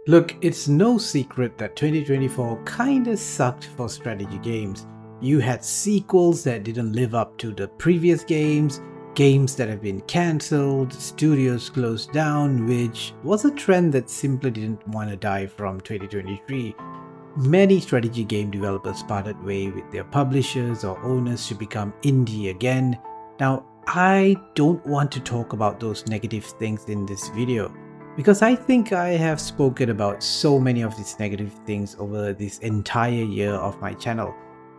Look, it's no secret that 2024 kinda sucked for strategy games. You had sequels that didn't live up to the previous games that have been cancelled, studios closed down, which was a trend that simply didn't want to die from 2023. Many strategy game developers parted way with their publishers or owners to become indie again. Now, I don't want to talk about those negative things in this video because I think I have spoken about so many of these negative things over this entire year of my channel.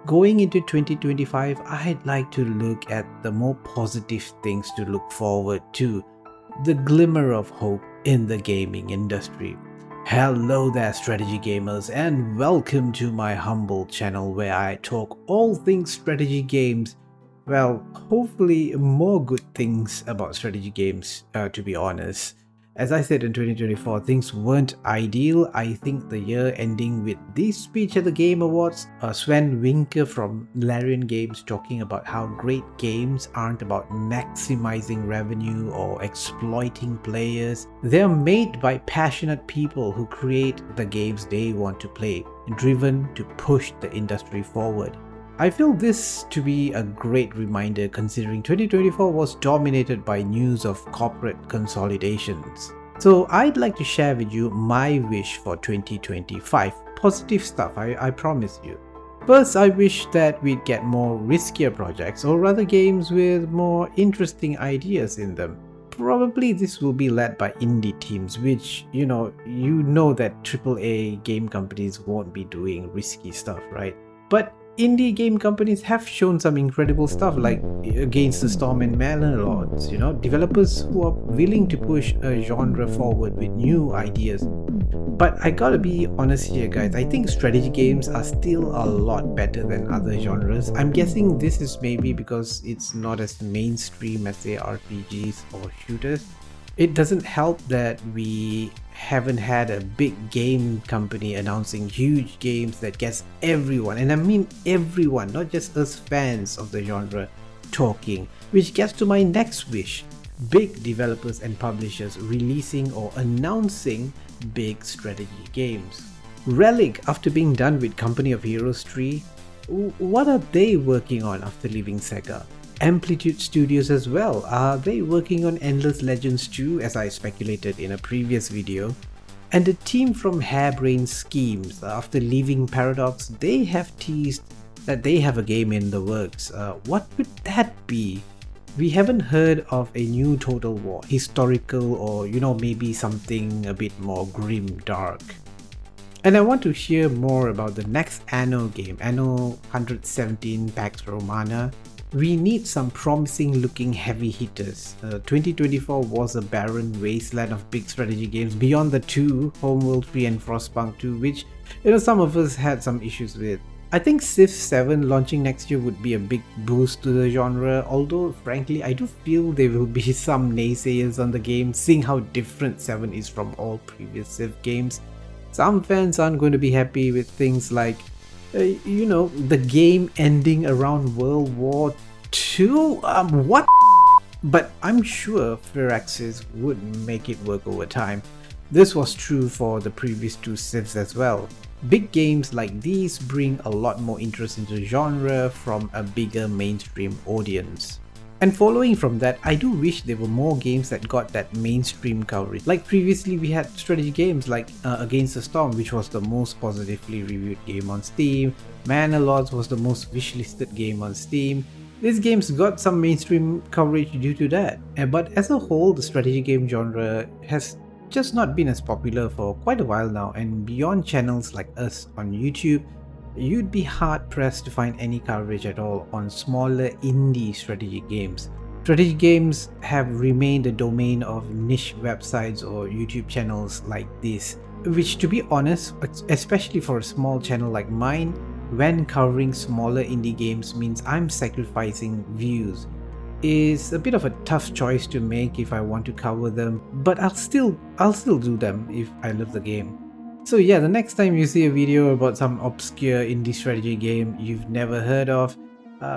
Going into 2025, I'd like to look at the more positive things to look forward to, the glimmer of hope in the gaming industry. Hello there, strategy gamers, and welcome to my humble channel where I talk all things strategy games. Well, hopefully, more good things about strategy games, to be honest. As I said in 2024, things weren't ideal. I think the year ending with this speech at the Game Awards, Sven Winker from Larian Games talking about how great games aren't about maximizing revenue or exploiting players. They're made by passionate people who create the games they want to play, driven to push the industry forward. I feel this to be a great reminder considering 2024 was dominated by news of corporate consolidations. So I'd like to share with you my wish for 2025. Positive stuff, I promise you. First, I wish that we'd get more riskier projects or rather games with more interesting ideas in them. Probably this will be led by indie teams, which you know that AAA game companies won't be doing risky stuff, right? But indie game companies have shown some incredible stuff like Against the Storm and Lords, developers who are willing to push a genre forward with new ideas. But I gotta be honest here, guys, I think strategy games are still a lot better than other genres. I'm guessing this is maybe because it's not as mainstream as say RPGs or shooters. It doesn't help that we haven't had a big game company announcing huge games that gets everyone, and I mean everyone, not just us fans of the genre, talking. Which gets to my next wish: big developers and publishers releasing or announcing big strategy games. Relic, after being done with Company of Heroes 3, what are they working on after leaving Sega? Amplitude Studios as well. Are they working on Endless Legends 2, as I speculated in a previous video? And the team from Harebrained Schemes, after leaving Paradox, they have teased that they have a game in the works. What would that be? We haven't heard of a new Total War, historical, or maybe something a bit more grim, dark. And I want to hear more about the next Anno game, Anno 117 Pax Romana. We need some promising looking heavy hitters. 2024 was a barren wasteland of big strategy games beyond the two, Homeworld 3 and Frostpunk 2, which some of us had some issues with. I think Civ 7 launching next year would be a big boost to the genre, although frankly I do feel there will be some naysayers on the game, seeing how different 7 is from all previous Civ games. Some fans aren't going to be happy with things like the game ending around World War II? What? But I'm sure Firaxis would make it work over time. This was true for the previous two Civs as well. Big games like these bring a lot more interest into the genre from a bigger mainstream audience. And following from that, I do wish there were more games that got that mainstream coverage. Like previously we had strategy games like Against the Storm, which was the most positively reviewed game on Steam. Lords was the most wishlisted game on Steam. These games got some mainstream coverage due to that. But as a whole, the strategy game genre has just not been as popular for quite a while now, and beyond channels like us on YouTube, you'd be hard pressed to find any coverage at all on smaller indie strategy games. Strategy games have remained the domain of niche websites or YouTube channels like this, which, to be honest, especially for a small channel like mine, when covering smaller indie games means I'm sacrificing views. Is a bit of a tough choice to make if I want to cover them, but I'll still do them if I love the game. So yeah, the next time you see a video about some obscure indie strategy game you've never heard of,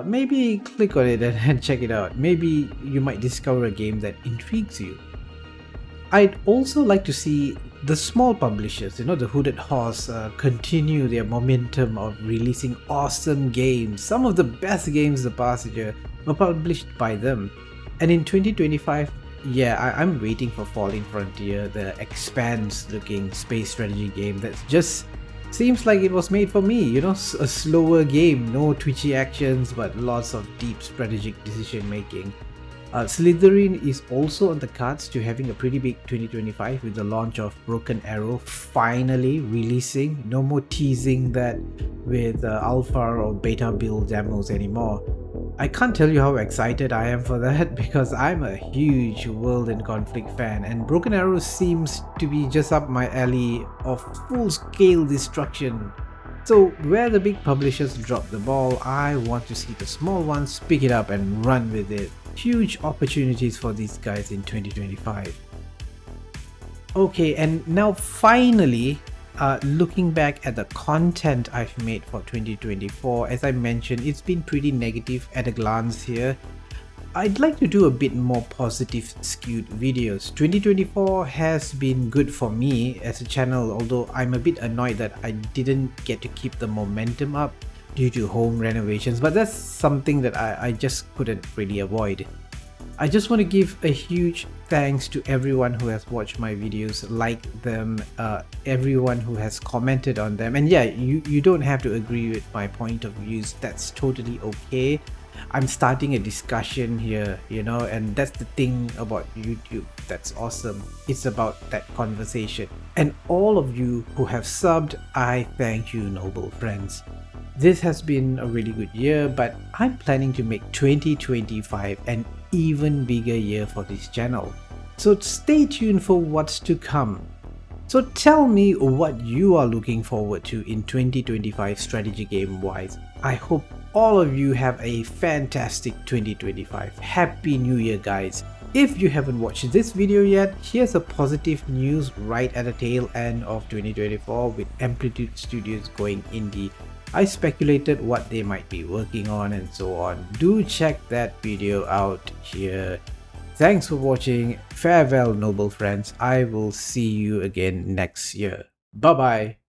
maybe click on it and check it out. Maybe you might discover a game that intrigues you. I'd also like to see the small publishers, the Hooded Horse, continue their momentum of releasing awesome games. Some of the best games the past year were published by them. And in 2025, yeah, I'm waiting for Falling Frontier, the Expanse looking space strategy game that just seems like it was made for me. A slower game, no twitchy actions, but lots of deep strategic decision making. Slytherin is also on the cards to having a pretty big 2025 with the launch of Broken Arrow finally releasing. No more teasing that with alpha or beta build demos anymore. I can't tell you how excited I am for that because I'm a huge World in Conflict fan, and Broken Arrow seems to be just up my alley of full-scale destruction. So where the big publishers drop the ball, I want to see the small ones pick it up and run with it. Huge opportunities for these guys in 2025. Okay, and now finally, looking back at the content I've made for 2024, as I mentioned, it's been pretty negative at a glance here. I'd like to do a bit more positive skewed videos. 2024 has been good for me as a channel, although I'm a bit annoyed that I didn't get to keep the momentum up due to home renovations, but that's something that I just couldn't really avoid. I just want to give a huge thanks to everyone who has watched my videos, liked them, everyone who has commented on them. And yeah, you don't have to agree with my point of views, that's totally okay. I'm starting a discussion here, and that's the thing about YouTube that's awesome. It's about that conversation. And all of you who have subbed, I thank you, noble friends. This has been a really good year, but I'm planning to make 2025 an even bigger year for this channel. So stay tuned for what's to come. So tell me what you are looking forward to in 2025 strategy game wise. I hope all of you have a fantastic 2025. Happy New Year, guys. If you haven't watched this video yet, here's a positive news right at the tail end of 2024 with Amplitude Studios going indie. I speculated what they might be working on and so on. Do check that video out here. Thanks for watching. Farewell, noble friends. I will see you again next year. Bye bye.